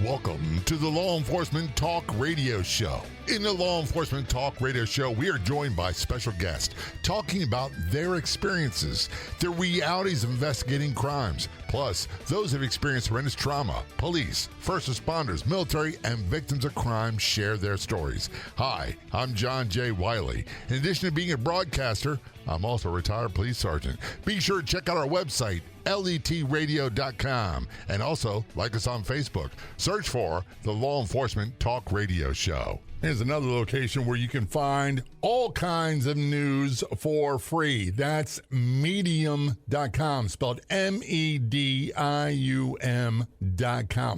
Welcome to the Law Enforcement Talk Radio Show. In the Law Enforcement Talk Radio Show, we are joined by special guests talking about their experiences, the realities of investigating crimes, plus those who have experienced horrendous trauma. Police, first responders, military, and victims of crime share their stories. Hi, I'm John J. Wiley. In addition to being a broadcaster, I'm also a retired police sergeant. Be sure to check out our website, letradio.com, and also like us on Facebook. Search for the Law Enforcement Talk Radio Show. Here's another location where you can find all kinds of news for free. That's medium.com, spelled medium.com.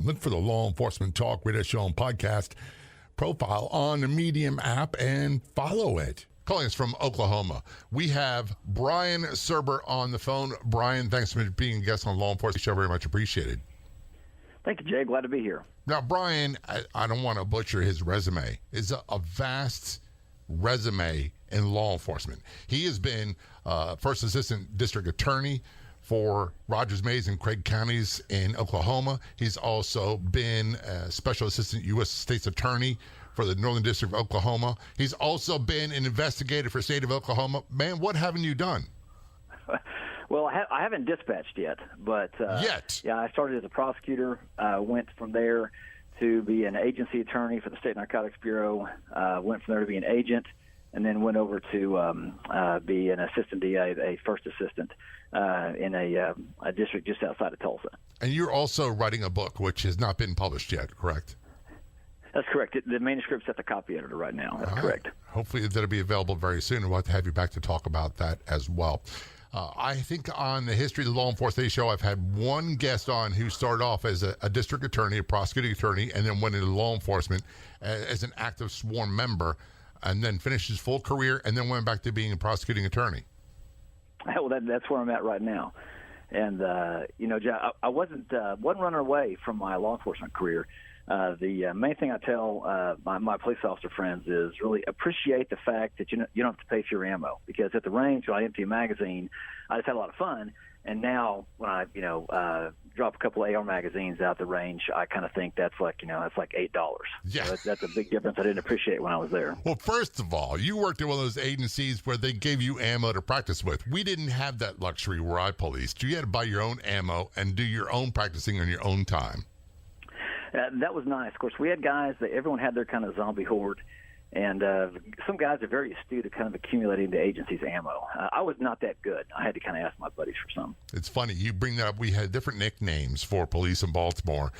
Look for the Law Enforcement Talk Radio Show and podcast profile on the Medium app and follow it. Calling us from Oklahoma, we have Brian Surber on the phone. Brian, thanks for being a guest on the Law Enforcement Show. Very much appreciated. Thank you, Jay. Glad to be here. Now, Brian, I don't want to butcher his resume. It's a vast resume in law enforcement. He has been first assistant district attorney for Rogers, Mays, and Craig counties in Oklahoma. He's also been a special assistant U.S. State's attorney for the Northern District of Oklahoma. He's also been an investigator for the state of Oklahoma. Man, what haven't you done? Well, I haven't dispatched yet, but yeah, I started as a prosecutor, went from there to be an agency attorney for the State Narcotics Bureau, went from there to be an agent, and then went over to be an assistant DA, a first assistant in a district just outside of Tulsa. And you're also writing a book, which has not been published yet, correct? That's correct. The manuscript's at the copy editor right now. That's correct. Hopefully that'll be available very soon, and we'll have to have you back to talk about that as well. I think on the History of the Law Enforcement Show, I've had one guest on who started off as a district attorney, a prosecuting attorney, and then went into law enforcement as an active sworn member, and then finished his full career, and then went back to being a prosecuting attorney. Well, that's where I'm at right now. And, I wasn't running away from my law enforcement career. The main thing I tell my police officer friends is really appreciate the fact that you don't have to pay for your ammo, because at the range when I empty a magazine, I just had a lot of fun. And now when I drop a couple of AR magazines out the range, I kind of think that's like $8. Yeah, so that's a big difference I didn't appreciate when I was there. Well, first of all, you worked at one of those agencies where they gave you ammo to practice with. We didn't have that luxury where I policed. You had to buy your own ammo and do your own practicing on your own time. That was nice. Of course, we had guys that everyone had their kind of zombie horde, and some guys are very astute at kind of accumulating the agency's ammo. I was not that good. I had to kind of ask my buddies for some. It's funny you bring that up. We had different nicknames for police in Baltimore.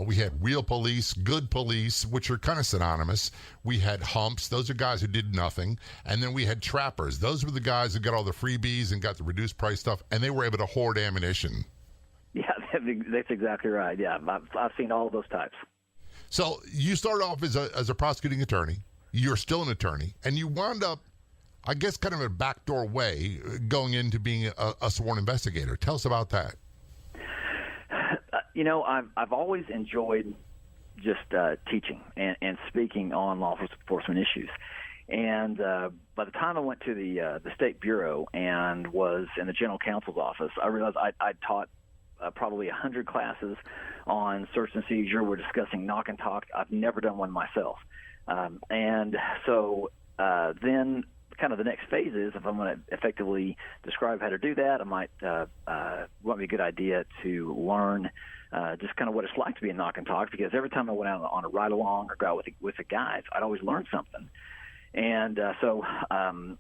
We had real police, good police, which are kind of synonymous. We had humps. Those are guys who did nothing. And then we had trappers. Those were the guys who got all the freebies and got the reduced price stuff, and they were able to hoard ammunition. Yeah, that's exactly right. Yeah, I've seen all of those types. So you started off as a prosecuting attorney. You're still an attorney, and you wound up, I guess, kind of a backdoor way going into being a sworn investigator. Tell us about that. I've always enjoyed just teaching and speaking on law enforcement issues. And by the time I went to the State Bureau and was in the General Counsel's office, I realized I'd taught probably 100 classes on search and seizure. We're discussing knock and talk. I've never done one myself. And so then kind of the next phase is, if I'm going to effectively describe how to do that, I might want be a good idea to learn just kind of what it's like to be a knock and talk, because every time I went out on a ride-along or go out with the guys, I'd always learn something. And so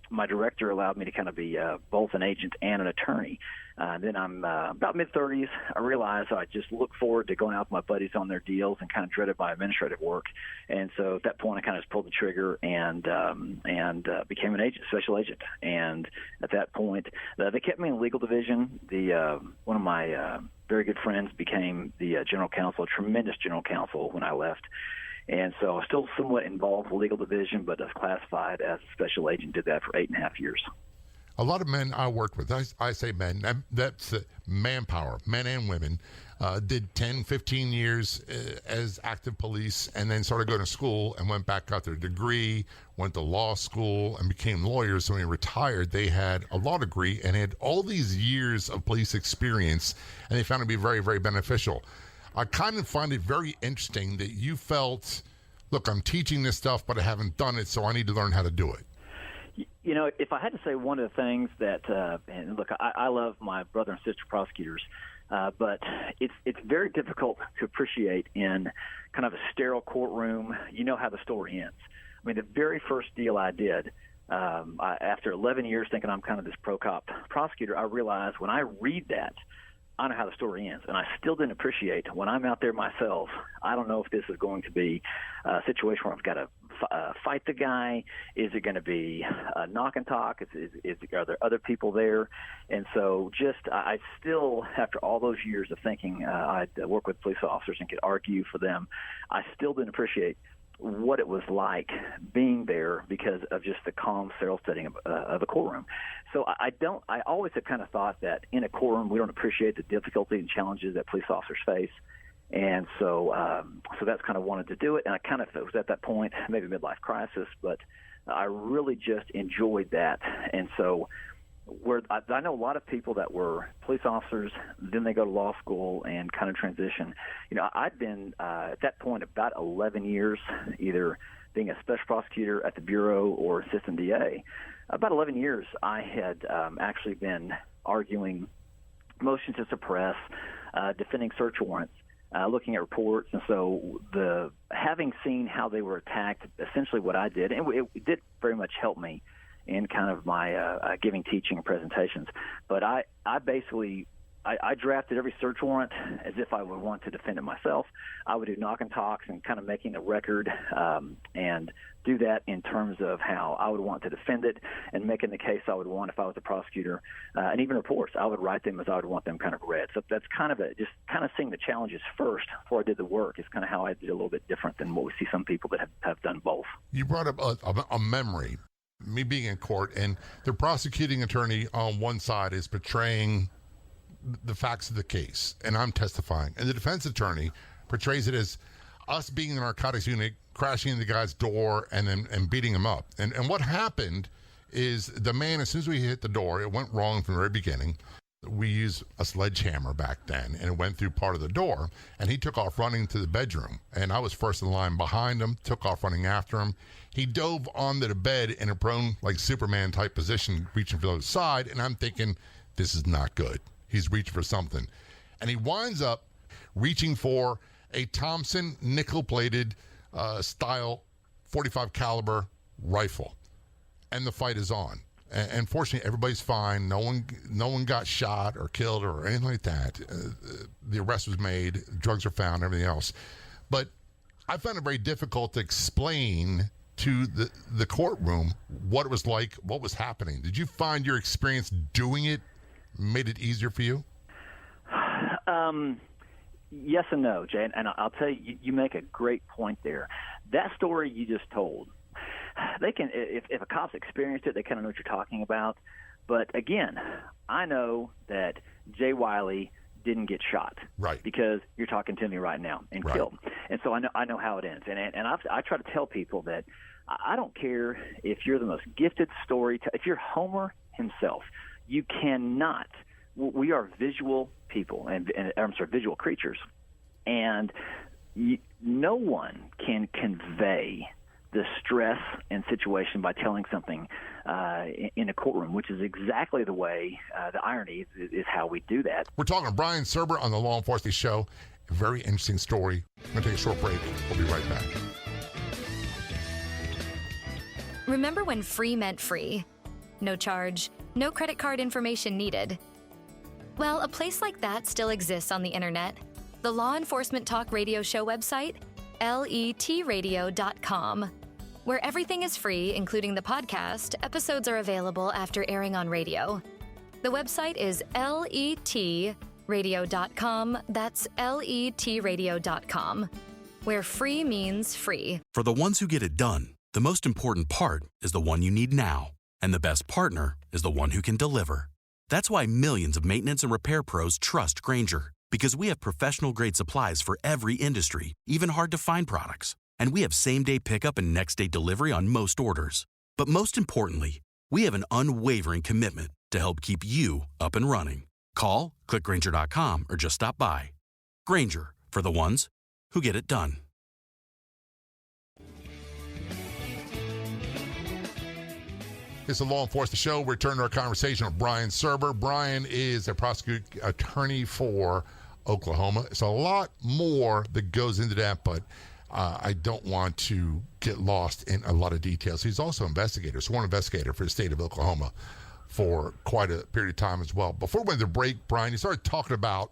my director allowed me to kind of be both an agent and an attorney. Then I'm about mid-30s. I realized I just look forward to going out with my buddies on their deals and kind of dreaded my administrative work. And so at that point, I kind of just pulled the trigger and became an agent, special agent. And at that point, they kept me in the legal division. One of my very good friends became the general counsel, a tremendous general counsel when I left. And so I was still somewhat involved with the legal division, but I was classified as a special agent, did that for 8.5 years. A lot of men I worked with, I say men, that's manpower, men and women, did 10, 15 years as active police, and then started going to school and went back, got their degree, went to law school, and became lawyers. So when they retired, they had a law degree and had all these years of police experience, and they found it to be very, very beneficial. I kind of find it very interesting that you felt, look, I'm teaching this stuff, but I haven't done it, so I need to learn how to do it. You know, if I had to say one of the things that, and look, I love my brother and sister prosecutors, but it's very difficult to appreciate in kind of a sterile courtroom. You know how the story ends. I mean, the very first deal I did, after 11 years thinking I'm kind of this pro-cop prosecutor, I realized when I read that, I know how the story ends, and I still didn't appreciate when I'm out there myself. I don't know if this is going to be a situation where I've got to fight the guy. Is it going to be a knock and talk? Are there other people there? And so I still, after all those years of thinking I'd work with police officers and could argue for them, I still didn't appreciate what it was like being there because of just the calm, sterile setting of a courtroom. So I always have kind of thought that in a courtroom we don't appreciate the difficulty and challenges that police officers face. And so that's kind of wanted to do it. And I kind of was at that point, maybe midlife crisis, but I really just enjoyed that. And so I know a lot of people that were police officers, then they go to law school and kind of transition. You know, I'd been at that point about 11 years, either being a special prosecutor at the Bureau or assistant DA. About 11 years, I had actually been arguing motions to suppress, defending search warrants, looking at reports. And so having seen how they were attacked, essentially what I did, and it did very much help me in kind of my giving teaching and presentations. But I basically drafted every search warrant as if I would want to defend it myself. I would do knock and talks and kind of making a record and do that in terms of how I would want to defend it and making the case I would want if I was a prosecutor. And even reports, I would write them as I would want them kind of read. So that's kind of just kind of seeing the challenges first before I did the work is kind of how I did a little bit different than what we see some people that have done both. You brought up a memory. Me being in court, and the prosecuting attorney on one side is portraying the facts of the case, and I'm testifying. And the defense attorney portrays it as us being in the narcotics unit, crashing in the guy's door, and beating him up. And what happened is the man, as soon as we hit the door, it went wrong from the very beginning. We used a sledgehammer back then, and it went through part of the door, and he took off running to the bedroom. And I was first in line behind him, took off running after him. He dove onto the bed in a prone, like Superman-type position, reaching for the other side, and I'm thinking, this is not good. He's reaching for something. And he winds up reaching for a Thompson nickel-plated style 45 caliber rifle. And the fight is on. And fortunately, everybody's fine. No one got shot or killed or anything like that. The arrest was made. Drugs are found, everything else. But I found it very difficult to explain to the courtroom what it was like, what was happening. Did you find your experience doing it made it easier for you? Yes and no, Jay. And I'll tell you, you make a great point there. That story you just told, they can, if a cop's experienced it, they kind of know what you're talking about. But again, I know that Jay Wiley didn't get shot, right? Because you're talking to me right now and killed, and so I know how it ends. And I try to tell people that I don't care if you're the most gifted storyteller, if you're Homer himself, you cannot. We are visual people, and I'm sorry, visual creatures, and no one can convey the stress and situation by telling something in a courtroom, which is exactly the way, the irony is how we do that. We're talking to Brian Surber on the Law Enforcement Show. A very interesting story. I'm going to take a short break. We'll be right back. Remember when free meant free? No charge, no credit card information needed. Well, a place like that still exists on the internet. The Law Enforcement Talk Radio Show website, letradio.com. Where everything is free, including the podcast, episodes are available after airing on radio. The website is letradio.com. That's letradio.com. Where free means free. For the ones who get it done, the most important part is the one you need now. And the best partner is the one who can deliver. That's why millions of maintenance and repair pros trust Grainger. Because we have professional-grade supplies for every industry, even hard-to-find products. And we have same-day pickup and next-day delivery on most orders. But most importantly, we have an unwavering commitment to help keep you up and running. Call, click Grainger.com, or just stop by. Grainger, for the ones who get it done. It's a Law Enforcement Show. We return to our conversation with Brian Surber. Brian is a prosecuting attorney for Oklahoma. It's a lot more that goes into that, but I don't want to get lost in a lot of details. He's also an investigator, sworn investigator for the state of Oklahoma for quite a period of time as well. Before we went to break, Brian, you started talking about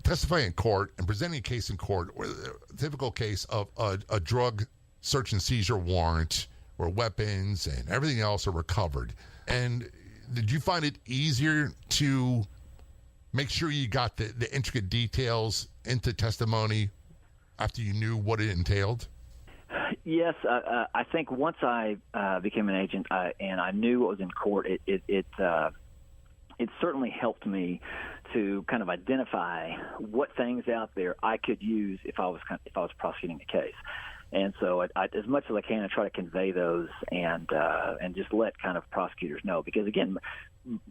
testifying in court and presenting a case in court, a typical case of a drug search and seizure warrant where weapons and everything else are recovered. And did you find it easier to make sure you got the intricate details into testimony after you knew what it entailed? Yes, I think once I became an agent and I knew what was in court, it certainly helped me to kind of identify what things out there I could use if I was prosecuting a case. And so, as much as I can, I try to convey those and just let kind of prosecutors know. Because again,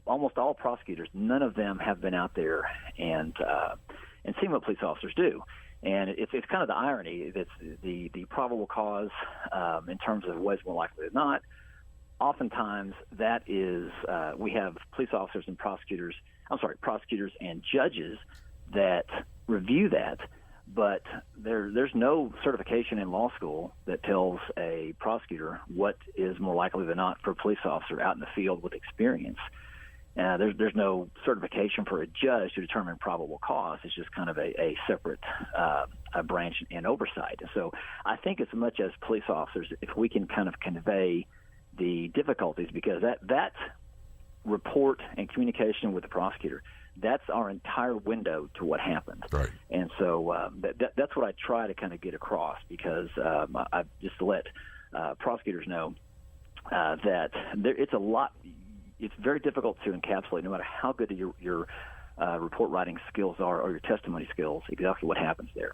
almost all prosecutors, none of them have been out there and seen what police officers do. And it's kind of the irony that's the probable cause in terms of what's more likely than not. Oftentimes, that is we have police officers and prosecutors and judges that review that. But there's no certification in law school that tells a prosecutor what is more likely than not for a police officer out in the field with experience. There's no certification for a judge to determine probable cause. It's just kind of a separate a branch and oversight. So I think as much as police officers, if we can kind of convey the difficulties, because that report and communication with the prosecutor, that's our entire window to what happened. Right. And so that's what I try to kind of get across, because I just to let prosecutors know that it's a lot. It's very difficult to encapsulate, no matter how good your report writing skills are or your testimony skills, exactly what happens there.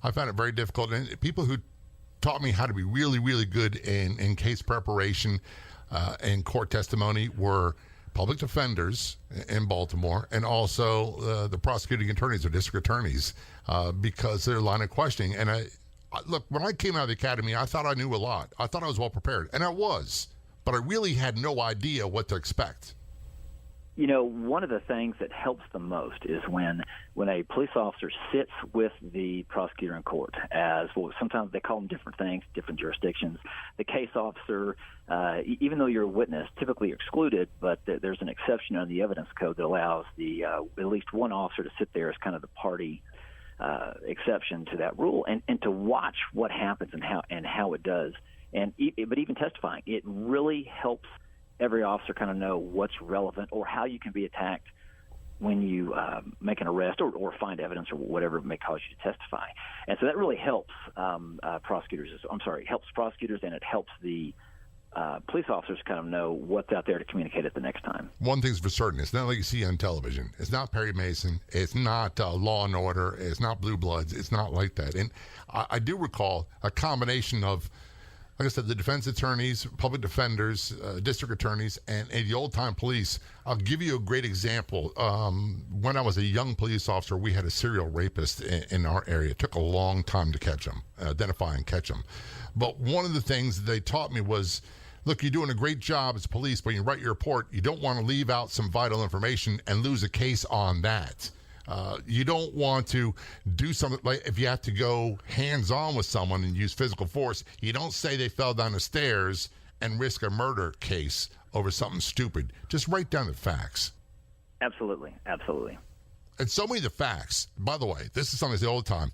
I found it very difficult. And people who taught me how to be really, really good in case preparation and court testimony were public defenders in Baltimore, and also the prosecuting attorneys or district attorneys, because their line of questioning. And look, when I came out of the academy, I thought I knew a lot. I thought I was well prepared, and I was, but I really had no idea what to expect. You know, one of the things that helps the most is when a police officer sits with the prosecutor in court, as well, sometimes they call them different things, different jurisdictions. The case officer, even though you're a witness, typically excluded, but there's an exception on the evidence code that allows at least one officer to sit there as kind of the party exception to that rule, and to watch what happens and how it does. But even testifying, it really helps every officer kind of know what's relevant or how you can be attacked when you make an arrest or find evidence or whatever may cause you to testify. And so that really helps prosecutors, and it helps the police officers kind of know what's out there to communicate it the next time. One thing's for certain, it's not like you see on television. It's not Perry Mason. It's not Law and Order. It's not Blue Bloods. It's not like that. And I do recall a combination of, like I said, the defense attorneys, public defenders, district attorneys, and the old-time police. I'll give you a great example. When I was a young police officer, we had a serial rapist in our area. It took a long time to catch him, identify and catch him. But one of the things they taught me was, look, you're doing a great job as police, but when you write your report, you don't want to leave out some vital information and lose a case on that. You don't want to do something like, if you have to go hands-on with someone and use physical force, you don't say they fell down the stairs and risk a murder case over something stupid. Just write down the facts. Absolutely. And so many of the facts, by the way, this is something I say all the time.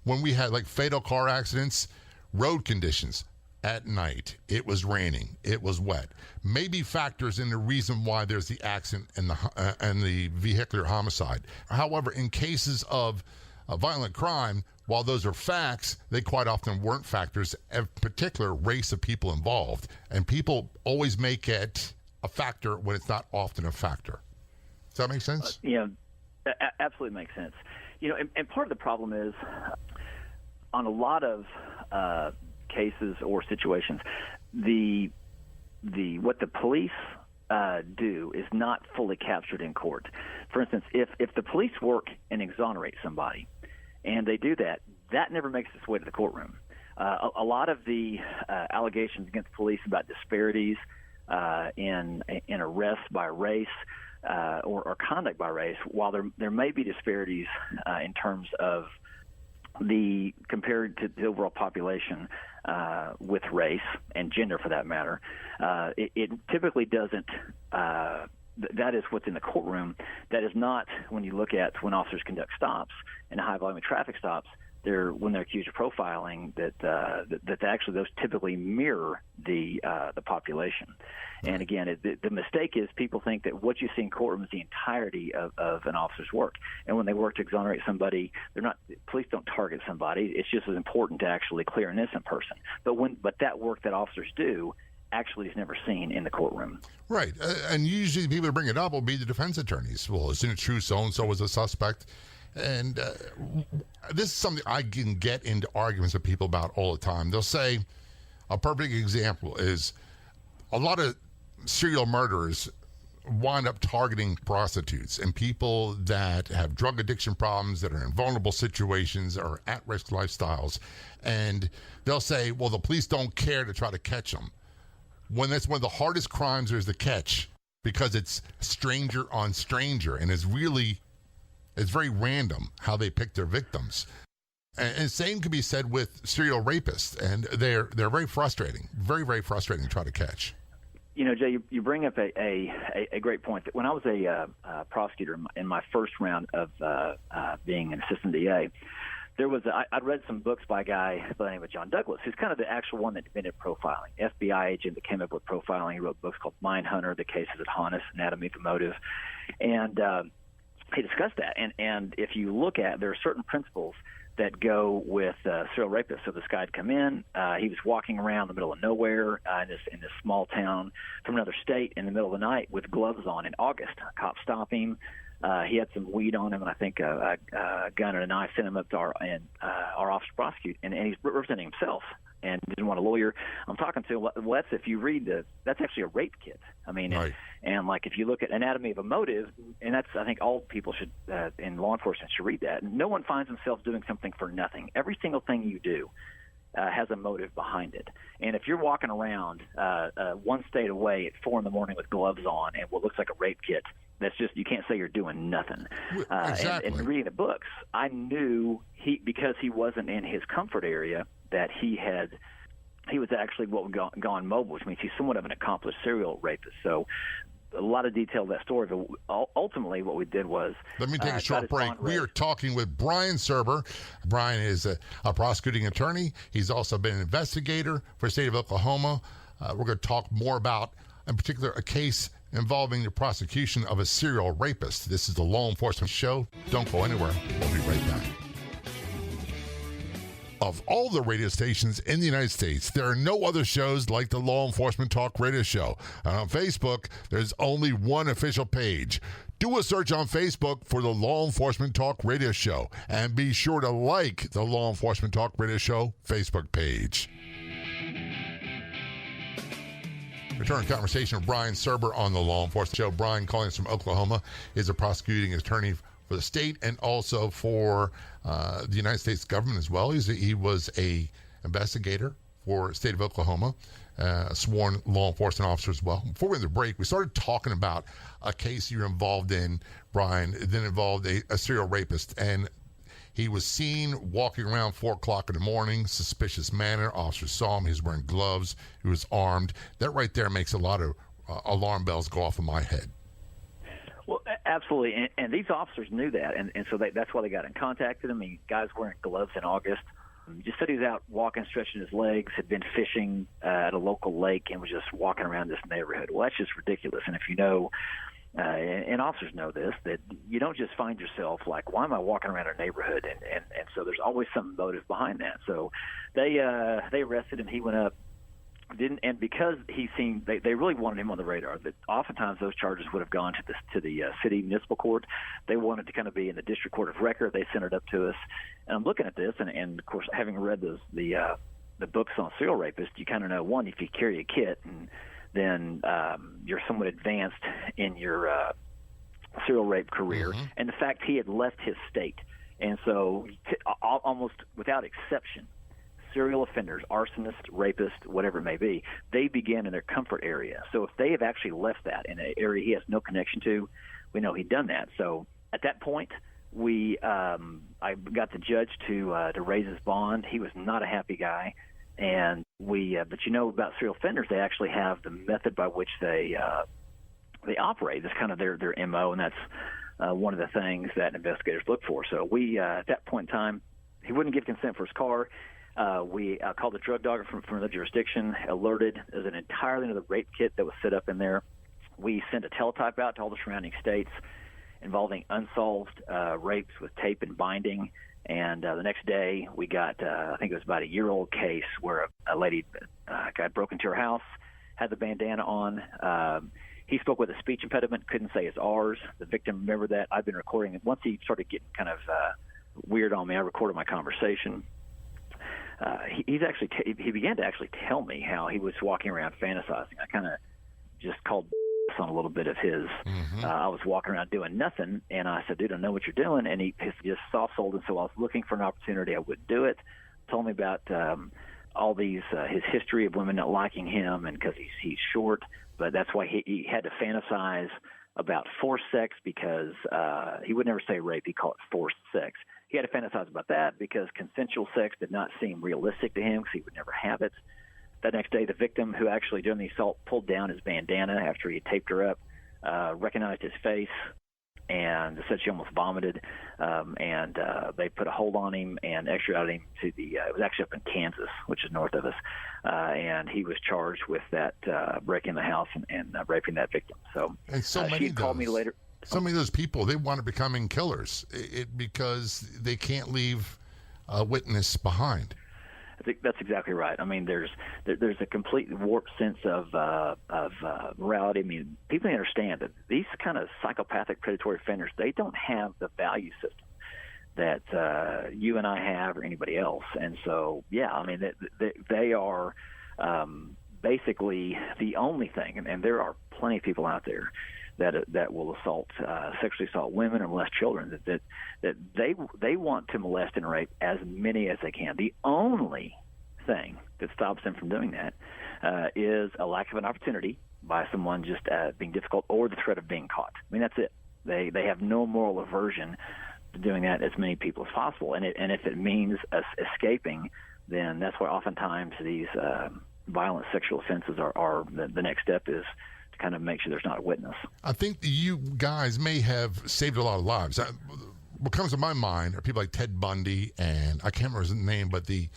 When we had like fatal car accidents, road conditions, at night, it was raining, it was wet, maybe factors in the reason why there's the accident and the vehicular homicide. However, in cases of violent crime, while those are facts, they quite often weren't factors, in particular race of people involved. And people always make it a factor when it's not often a factor. Does that make sense? Absolutely makes sense. And part of the problem is on a lot of cases or situations, what the police do is not fully captured in court. For instance, if the police work and exonerate somebody, and they do that. That never makes its way to the courtroom. A lot of the allegations against police about disparities in arrests by race or conduct by race, while there may be disparities in terms of the compared to the overall population with race and gender for that matter, it typically doesn't. That is what's in the courtroom. That is not when you look at when officers conduct stops and high volume of traffic stops. When they're accused of profiling, that actually those typically mirror the population. And again, the mistake is people think that what you see in courtroom is the entirety of an officer's work. And when they work to exonerate somebody, police don't target somebody. It's just as important to actually clear an innocent person. But that work that officers do actually is never seen in the courtroom. Right. And usually the people who bring it up will be the defense attorneys. Well, isn't it true so-and-so was a suspect? And this is something I can get into arguments with people about all the time. They'll say, a perfect example is a lot of serial murderers wind up targeting prostitutes and people that have drug addiction problems, that are in vulnerable situations or at-risk lifestyles. And they'll say, well, the police don't care to try to catch them. When that's one of the hardest crimes there is to catch, because it's stranger on stranger, and it's very random how they pick their victims. And same can be said with serial rapists, and they're very frustrating, very, very frustrating to try to catch. You know, Jay, you bring up a great point. That when I was a prosecutor in my first round of being an assistant DA, I'd read some books by a guy by the name of John Douglas, who's kind of the actual one that invented profiling, FBI agent that came up with profiling. He wrote books called Mindhunter, The Cases at Honest, Anatomy of the Motive, and he discussed that. And if you look at, there are certain principles that go with serial rapists. So this guy had come in. He was walking around the middle of nowhere in this small town from another state in the middle of the night with gloves on in August. Cops stop him. He had some weed on him, and I think a gun and a knife. Sent him up to our office to prosecute, and he's representing himself and didn't want a lawyer. I'm talking to, well, that's, if you read that's actually a rape kit. I mean, right. And like if you look at Anatomy of a Motive, and that's, I think all people should in law enforcement should read that. No one finds themselves doing something for nothing. Every single thing you do has a motive behind it. And if you're walking around one state away at 4 a.m. with gloves on and what looks like a rape kit, that's just, you can't say you're doing nothing. Exactly. And reading the books, I knew because he wasn't in his comfort area, that he was actually gone mobile, which means he's somewhat of an accomplished serial rapist. So a lot of detail of that story, but ultimately what we did was... Let me take a short break. We are talking with Brian Surber. Brian is a prosecuting attorney. He's also been an investigator for the state of Oklahoma. We're going to talk more about, in particular, a case involving the prosecution of a serial rapist. This is the Law Enforcement Show. Don't go anywhere. We'll be right back. Of all the radio stations in the United States, there are no other shows like the Law Enforcement Talk Radio Show. And on Facebook, there's only one official page. Do a search on Facebook for the Law Enforcement Talk Radio Show, and be sure to like the Law Enforcement Talk Radio Show Facebook page. Return to conversation with Brian Surber on the Law Enforcement Show. Brian, calling us from Oklahoma, is a prosecuting attorney for the state and also for the United States government as well. He was a investigator for the state of Oklahoma, a sworn law enforcement officer as well. Before we went to the break, we started talking about a case you're involved in, Brian, that involved a serial rapist, and he was seen walking around 4 o'clock in the morning, suspicious manner. Officers saw him. He was wearing gloves. He was armed. That right there makes a lot of alarm bells go off in my head. Well, absolutely, and these officers knew that, and so that's why they got in contact with him. I mean, guys wearing gloves in August. Just said he was out walking, stretching his legs, had been fishing at a local lake, and was just walking around this neighborhood. Well, that's just ridiculous. And if you know, and officers know this, that you don't just find yourself like, why am I walking around our neighborhood? And so there's always some motive behind that. So they arrested him. He went up. And because he seemed, they really wanted him on the radar. That oftentimes those charges would have gone to the city municipal court. They wanted to kind of be in the district court of record. They sent it up to us. And I'm looking at this, and of course, having read the books on serial rapists, you kind of know, one, if you carry a kit, and then you're somewhat advanced in your serial rape career. Mm-hmm. And the fact he had left his state. And so almost without exception, serial offenders, arsonists, rapists, whatever it may be, they begin in their comfort area. So if they have actually left that in an area he has no connection to, we know he'd done that. So at that point, I got the judge to raise his bond. He was not a happy guy. And but about serial offenders, they actually have the method by which they operate. That's kind of their MO, and that's one of the things that investigators look for. So at that point in time, he wouldn't give consent for his car. We called the drug dog from another jurisdiction, alerted there's an entirely another rape kit that was set up in there. We sent a teletype out to all the surrounding states involving unsolved rapes with tape and binding. And the next day, we got, I think it was about a year-old case where a lady got broke into her house, had the bandana on. He spoke with a speech impediment, couldn't say his R's. The victim remembered that. I've been recording it. Once he started getting kind of weird on me, I recorded my conversation. He began to actually tell me how he was walking around fantasizing. I kind of just called on a little bit of his. Mm-hmm. I was walking around doing nothing, and I said, dude, I know what you're doing. And he's just soft-souled, and so I was looking for an opportunity. I wouldn't do it. Told me about all these, his history of women not liking him, and because he's short, but that's why he had to fantasize about forced sex, because he would never say rape. He called it forced sex. He had to fantasize about that because consensual sex did not seem realistic to him because he would never have it. That next day, the victim, who actually during the assault pulled down his bandana after he had taped her up, recognized his face and said she almost vomited. And they put a hold on him and extradited him to it was actually up in Kansas, which is north of us. And he was charged with that breaking the house and raping that victim. So, she had called me later. So many of those people, they wind up becoming killers because they can't leave a witness behind. I think that's exactly right. I mean, there's a complete warped sense of morality. I mean, people understand that these kind of psychopathic predatory offenders, they don't have the value system that you and I have or anybody else. And so, yeah, I mean, they are basically the only thing, and there are plenty of people out there that will sexually assault women or molest children, that they want to molest and rape as many as they can. The only thing that stops them from doing that is a lack of an opportunity by someone just being difficult or the threat of being caught. I mean, that's it. They have no moral aversion to doing that as many people as possible. And if it means escaping, then that's why oftentimes these violent sexual offenses are the next step is kind of make sure there's not a witness. I think you guys may have saved a lot of lives. What comes to my mind are people like Ted Bundy, and I can't remember his name, but the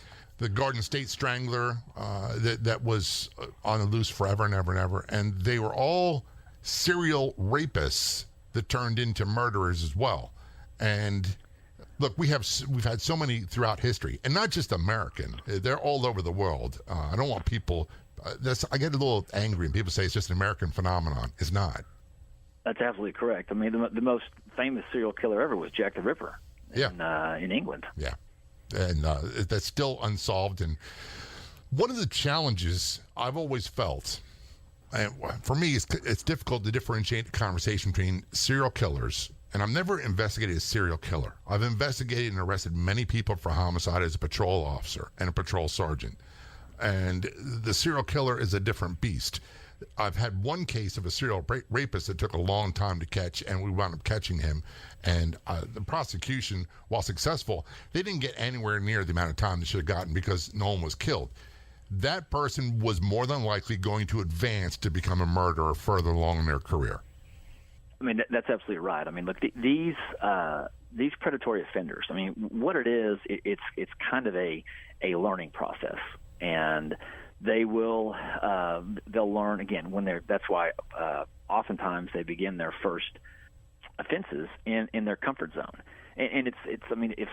Garden State Strangler that was on the loose forever and ever and ever, and they were all serial rapists that turned into murderers as well. And look, we've had so many throughout history, and not just American. They're all over the world. I don't want people. I get a little angry when people say it's just an American phenomenon. It's not. That's absolutely correct. I mean, the most famous serial killer ever was Jack the Ripper in England. Yeah, and that's still unsolved. And one of the challenges I've always felt, and for me, it's difficult to differentiate the conversation between serial killers. And I've never investigated a serial killer. I've investigated and arrested many people for homicide as a patrol officer and a patrol sergeant. And the serial killer is a different beast. I've had one case of a serial rapist that took a long time to catch, and we wound up catching him. And the prosecution, while successful, they didn't get anywhere near the amount of time they should have gotten because no one was killed. That person was more than likely going to advance to become a murderer further along in their career. I mean, that's absolutely right. I mean, look, these predatory offenders, I mean, what it is, it's kind of a learning process. And they will they'll learn again that's why oftentimes they begin their first offenses in their comfort zone. And it's I mean, if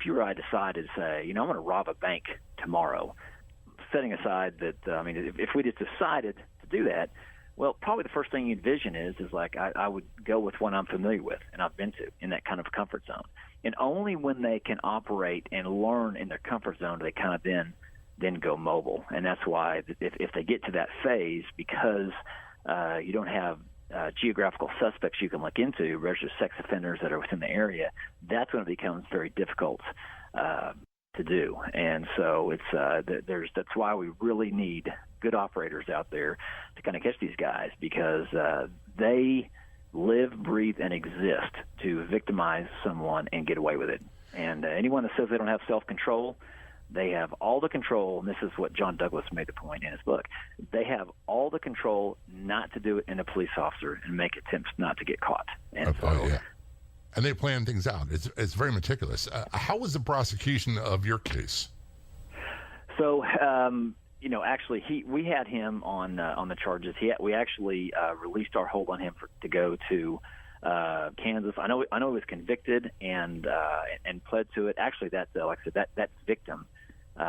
you or I decided to say, I'm going to rob a bank tomorrow, setting aside that if we just decided to do that, well, probably the first thing you envision is like I would go with one I'm familiar with and I've been to in that kind of comfort zone. And only when they can operate and learn in their comfort zone do they kind of then go mobile. And that's why if they get to that phase, because you don't have geographical suspects you can look into, registered sex offenders that are within the area, that's when it becomes very difficult to do. And so that's why we really need good operators out there to kind of catch these guys, because they live, breathe, and exist to victimize someone and get away with it. And anyone that says they don't have self-control, they have all the control, and this is what John Douglas made the point in his book. They have all the control not to do it in a police officer and make attempts not to get caught. And yeah. And they plan things out. It's very meticulous. How was the prosecution of your case? So, actually, we had him on the charges. We actually released our hold on him to go to Kansas. I know he was convicted and pled to it. Actually, that victim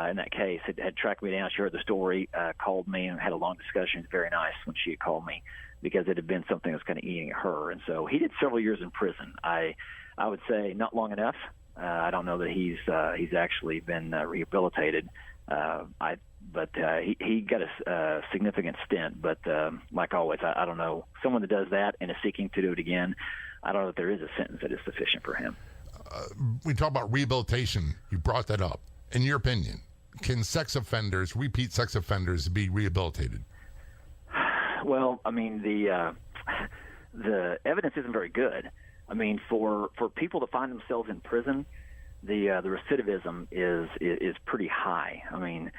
in that case had tracked me down. She heard the story, called me, and had a long discussion. It's very nice when she had called me, because it had been something that was kind of eating at her. And so he did several years in prison. I would say not long enough. I don't know that he's actually been rehabilitated. But he got a significant stint. But like always, I don't know. Someone that does that and is seeking to do it again, I don't know if there is a sentence that is sufficient for him. We talk about rehabilitation. You brought that up. In your opinion, can repeat sex offenders, be rehabilitated? Well, I mean, the evidence isn't very good. I mean, for people to find themselves in prison, the recidivism is pretty high. I mean,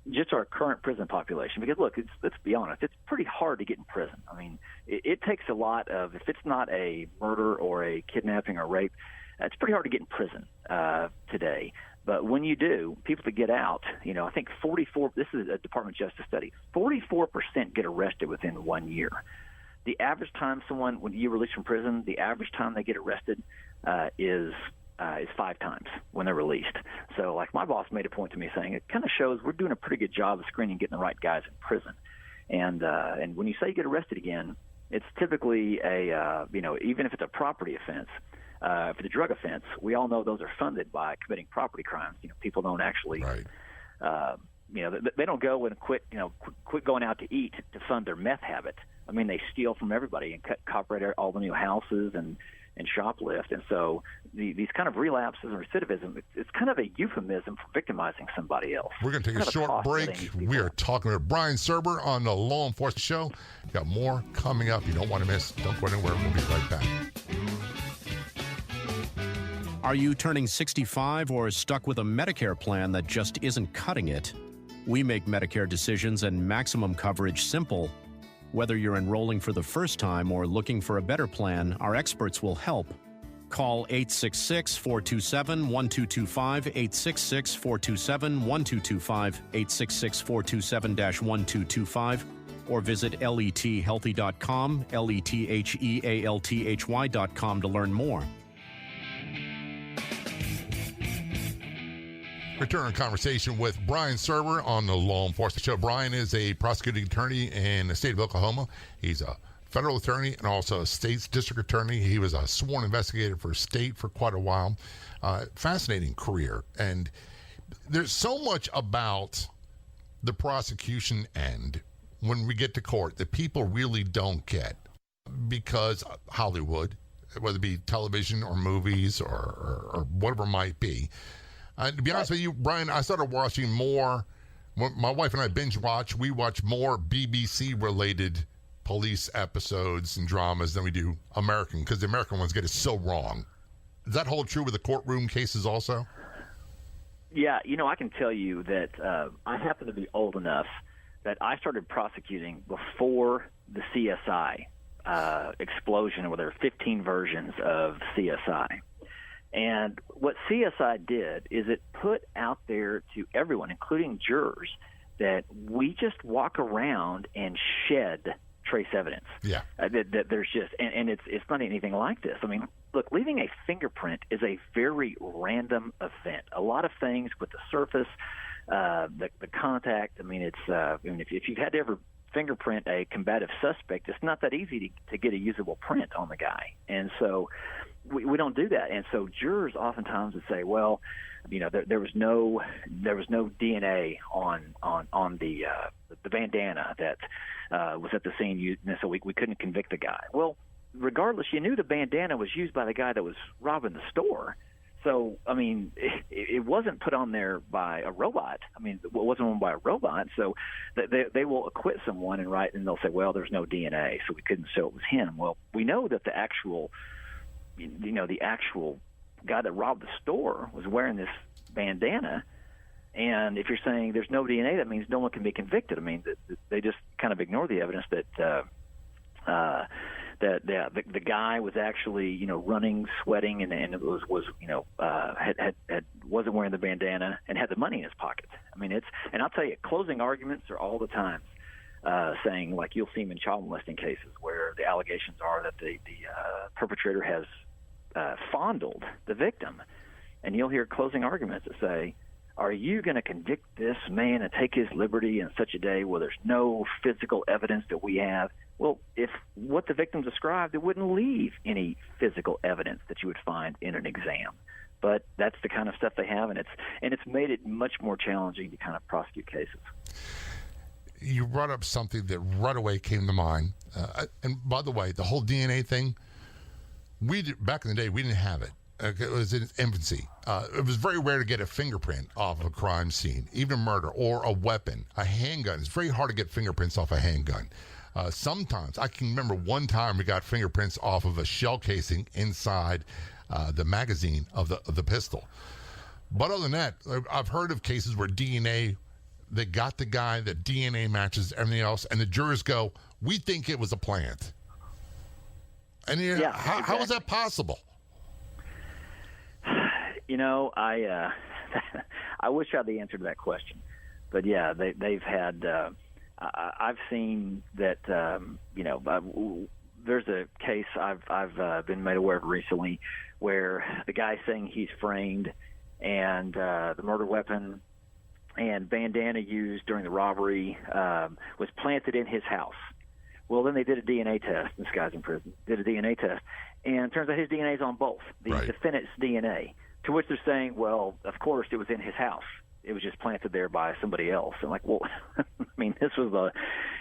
just our current prison population. Because look, let's be honest, it's pretty hard to get in prison. I mean, it takes a lot of, if it's not a murder or a kidnapping or rape, it's pretty hard to get in prison today. But when you do, people that get out, I think 44, this is a Department of Justice study, 44% get arrested within 1 year. The average time when you release from prison, the average time they get arrested is 5 times when they're released. So like my boss made a point to me saying, it kind of shows we're doing a pretty good job of screening, getting the right guys in prison. And when you say you get arrested again, it's typically even if it's a property offense, for the drug offense, we all know those are funded by committing property crimes. People don't actually, right. They don't go and quit going out to eat to fund their meth habit. I mean, they steal from everybody and copyright all the new houses and shoplift. And so these kind of relapses and recidivism, it's kind of a euphemism for victimizing somebody else. We're going to take a short break. We are talking with Brian Surber on the Law Enforcement Show. Got more coming up you don't want to miss. Don't go anywhere. We'll be right back. Are you turning 65 or stuck with a Medicare plan that just isn't cutting it? We make Medicare decisions and maximum coverage simple. Whether you're enrolling for the first time or looking for a better plan, our experts will help. Call 866-427-1225, 866-427-1225, 866-427-1225, or visit lethealthy.com, lethealthy.com to learn more. Return conversation with Brian Surber on the Law Enforcement Show. Brian is a prosecuting attorney in the state of Oklahoma. He's a federal attorney and also a state's district attorney. He was a sworn investigator for state for quite a while. Fascinating career. And there's so much about the prosecution end when we get to court that people really don't get, because Hollywood, whether it be television or movies or whatever it might be. To be honest with you, Brian, I started watching more. My wife and I binge watch. We watch more BBC-related police episodes and dramas than we do American, because the American ones get it so wrong. Does that hold true with the courtroom cases also? Yeah, I can tell you that I happen to be old enough that I started prosecuting before the CSI explosion, where there were 15 versions of CSI. And what CSI did is it put out there to everyone, including jurors, that we just walk around and shed trace evidence. Yeah. That there's just, and it's not anything like this. I mean, look, leaving a fingerprint is a very random event. A lot of things with the surface, the contact. I mean, it's if you've had to ever fingerprint a combative suspect, it's not that easy to get a usable print on the guy. And so we don't do that. And so jurors oftentimes would say, well, there was no DNA on the bandana that was at the scene, and so we couldn't convict the guy. Well, regardless, you knew the bandana was used by the guy that was robbing the store. So, I mean, it wasn't put on there by a robot. I mean, it wasn't owned by a robot. So they will acquit someone and they'll say, well, there's no DNA, so we couldn't show it was him. Well, we know that the actual guy that robbed the store was wearing this bandana. And if you're saying there's no DNA, that means no one can be convicted. I mean, they just kind of ignore the evidence that the guy was actually, running, sweating, and it wasn't wearing the bandana and had the money in his pocket. I mean, and I'll tell you, closing arguments are all the time saying, like you'll see them in child molesting cases where the allegations are that the perpetrator has fondled the victim, and you'll hear closing arguments that say, are you going to convict this man and take his liberty in such a day where there's no physical evidence that we have? Well, if what the victim described, it wouldn't leave any physical evidence that you would find in an exam. But that's the kind of stuff they have, and it's made it much more challenging to kind of prosecute cases. You brought up something that right away came to mind. And by the way, the whole DNA thing, back in the day, we didn't have it. It was in its infancy. It was very rare to get a fingerprint off of a crime scene, even a murder, or a weapon, a handgun. It's very hard to get fingerprints off a handgun. Sometimes, I can remember one time we got fingerprints off of a shell casing inside the magazine of the pistol. But other than that, I've heard of cases where DNA, they got the guy, the DNA matches everything else, and the jurors go, we think it was a plant. And how is that possible? I wish I had the answer to that question. But yeah, they've had. I've seen that. There's a case I've been made aware of recently where the guy's saying he's framed, and the murder weapon and bandana used during the robbery was planted in his house. Well, then they did a DNA test. This guy's in prison. Did a DNA test, and it turns out his DNA is on both the defendant's DNA. To which they're saying, well, of course, it was in his house. It was just planted there by somebody else. And like, well, I mean, this was the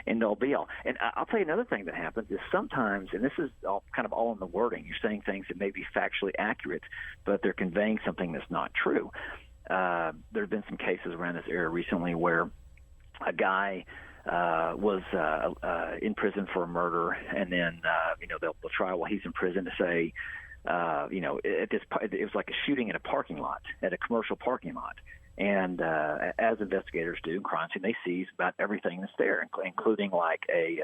end-all, be-all. And I'll tell you another thing that happens is sometimes, and this is all in the wording, you're saying things that may be factually accurate, but they're conveying something that's not true. There have been some cases around this area recently where a guy was in prison for a murder, and then they'll try while he's in prison to say, it was like a shooting in a parking lot, at a commercial parking lot. And as investigators do in crime scene, they seize about everything that's there, including like a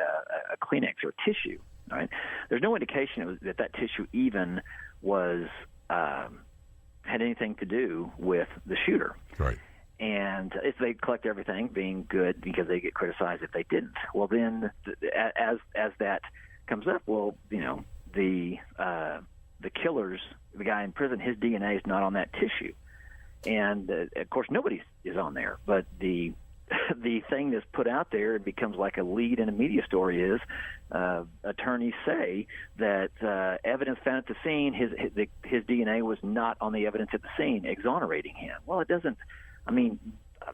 Kleenex or tissue. Right? There's no indication that tissue even was had anything to do with the shooter. Right. And if they collect everything, being good because they get criticized if they didn't. Well, then as that comes up, well, the killer's, the guy in prison, his DNA is not on that tissue. And, of course, nobody is on there. But the thing that's put out there, it becomes like a lead in a media story is attorneys say that evidence found at the scene, his DNA was not on the evidence at the scene, exonerating him. Well, it doesn't. I mean,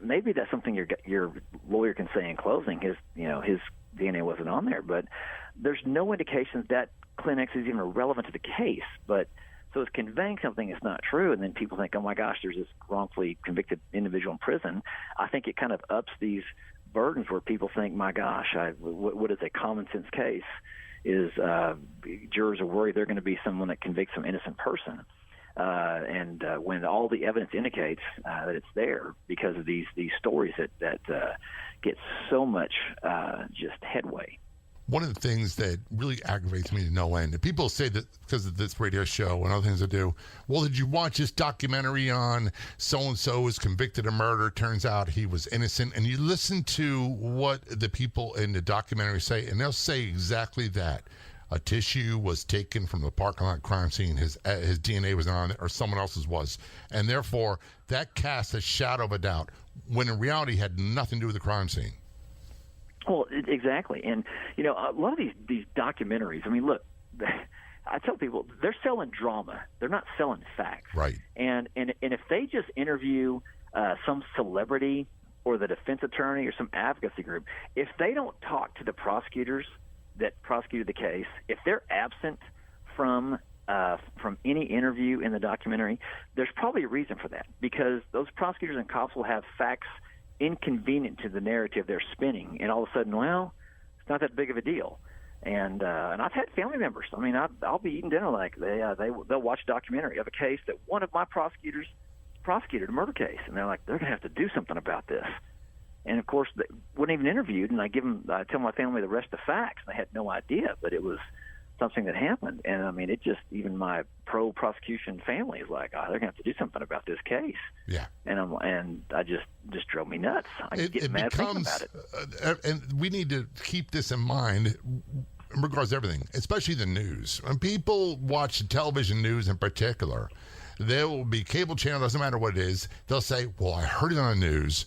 maybe that's something your lawyer can say in closing. His DNA wasn't on there, but there's no indication that Kleenex is even relevant to the case. But so it's conveying something that's not true, and then people think, oh my gosh, there's this wrongfully convicted individual in prison. I think it kind of ups these burdens where people think, my gosh, what is a common sense case? Is jurors are worried they're going to be someone that convicts some innocent person. And when all the evidence indicates that it's there because of these stories that get so much just headway. One of the things that really aggravates me to no end, and people say that because of this radio show and other things I do, well, did you watch this documentary on so-and-so was convicted of murder, turns out he was innocent, and you listen to what the people in the documentary say, and they'll say exactly that. A tissue was taken from the parking lot crime scene. His DNA was on it, or someone else's was. And therefore, that casts a shadow of a doubt, when in reality had nothing to do with the crime scene. Well, exactly. And, a lot of these documentaries, I mean, look, I tell people they're selling drama. They're not selling facts. Right. And if they just interview some celebrity or the defense attorney or some advocacy group, if they don't talk to the prosecutors that prosecuted the case, if they're absent from any interview in the documentary, there's probably a reason for that, because those prosecutors and cops will have facts inconvenient to the narrative they're spinning, and all of a sudden, well, it's not that big of a deal. And I've had family members. I mean, I'll be eating dinner like they'll watch a documentary of a case that one of my prosecutors prosecuted, a murder case, and they're like, they're going to have to do something about this. And of course, they weren't even interviewed. And I tell my family the rest of the facts, and they had no idea, but it was something that happened. And I mean, even my pro-prosecution family is like, they're going to have to do something about this case. Yeah. And I just drove me nuts. I get mad thinking about it. And we need to keep this in mind in regards to everything, especially the news. When people watch the television news in particular, there will be cable channel, doesn't matter what it is, they'll say, well, I heard it on the news,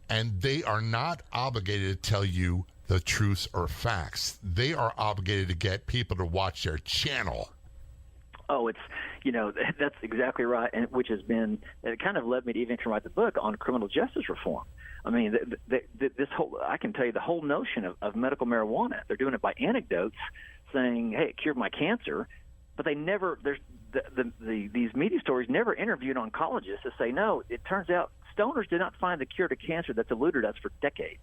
and they are not obligated to tell you the truths or facts. They are obligated to get people to watch their channel. Oh, it's, that's exactly right, and it kind of led me to even write the book on criminal justice reform. I mean, I can tell you the whole notion of medical marijuana. They're doing it by anecdotes, saying, hey, it cured my cancer, but they never, these media stories never interviewed oncologists to say, no, it turns out stoners did not find the cure to cancer that's eluded us for decades.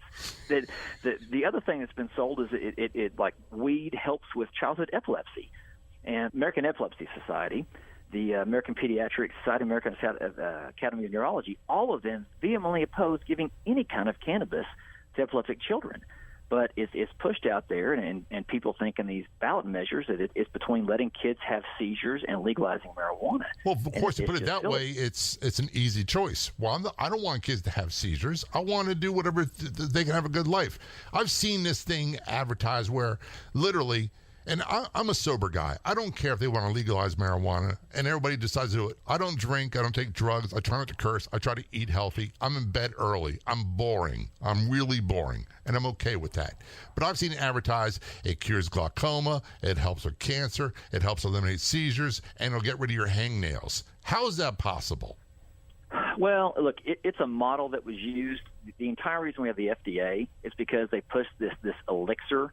The other thing that's been sold is it like weed helps with childhood epilepsy. And American Epilepsy Society, the American Pediatric Society, American Academy of Neurology, all of them vehemently oppose giving any kind of cannabis to epileptic children. But it's pushed out there, and people think in these ballot measures that it's between letting kids have seizures and legalizing marijuana. Well, of course, to put it that way, it's an easy choice. Well, I don't want kids to have seizures. I want to do whatever they can have a good life. I've seen this thing advertised where literally, and I'm a sober guy. I don't care if they want to legalize marijuana, and everybody decides to do it. I don't drink. I don't take drugs. I try not to curse. I try to eat healthy. I'm in bed early. I'm boring. I'm really boring, and I'm okay with that. But I've seen it advertised. It cures glaucoma. It helps with cancer. It helps eliminate seizures, and it'll get rid of your hangnails. How is that possible? Well, look, it's a model that was used. The entire reason we have the FDA is because they pushed this elixir,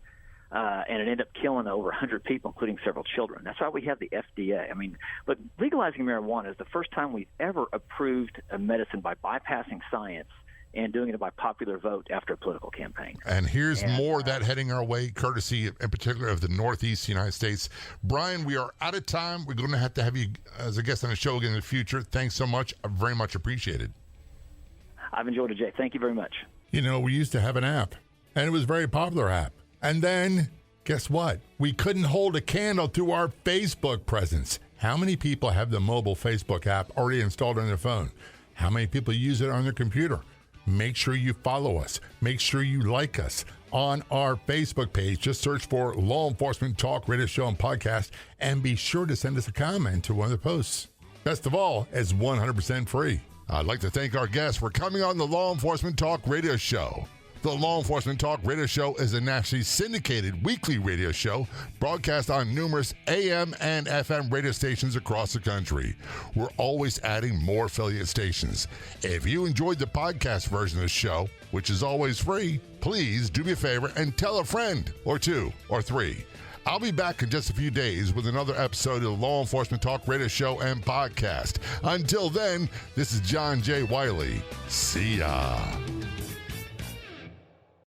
and it ended up killing over 100 people, including several children. That's why we have the FDA. I mean, but legalizing marijuana is the first time we've ever approved a medicine by bypassing science and doing it by popular vote after a political campaign. And here's more of that heading our way, courtesy in particular of the Northeast United States. Brian, we are out of time. We're going to have you as a guest on the show again in the future. Thanks so much. Very much appreciated. I've enjoyed it, Jay. Thank you very much. We used to have an app, and it was a very popular app. And then, guess what? We couldn't hold a candle to our Facebook presence. How many people have the mobile Facebook app already installed on their phone? How many people use it on their computer? Make sure you follow us. Make sure you like us on our Facebook page. Just search for Law Enforcement Talk Radio Show and Podcast, and be sure to send us a comment to one of the posts. Best of all, it's 100% free. I'd like to thank our guests for coming on the Law Enforcement Talk Radio Show. The Law Enforcement Talk Radio Show is a nationally syndicated weekly radio show broadcast on numerous AM and FM radio stations across the country. We're always adding more affiliate stations. If you enjoyed the podcast version of the show, which is always free, please do me a favor and tell a friend or two or three. I'll be back in just a few days with another episode of the Law Enforcement Talk Radio Show and Podcast. Until then, this is John J. Wiley. See ya.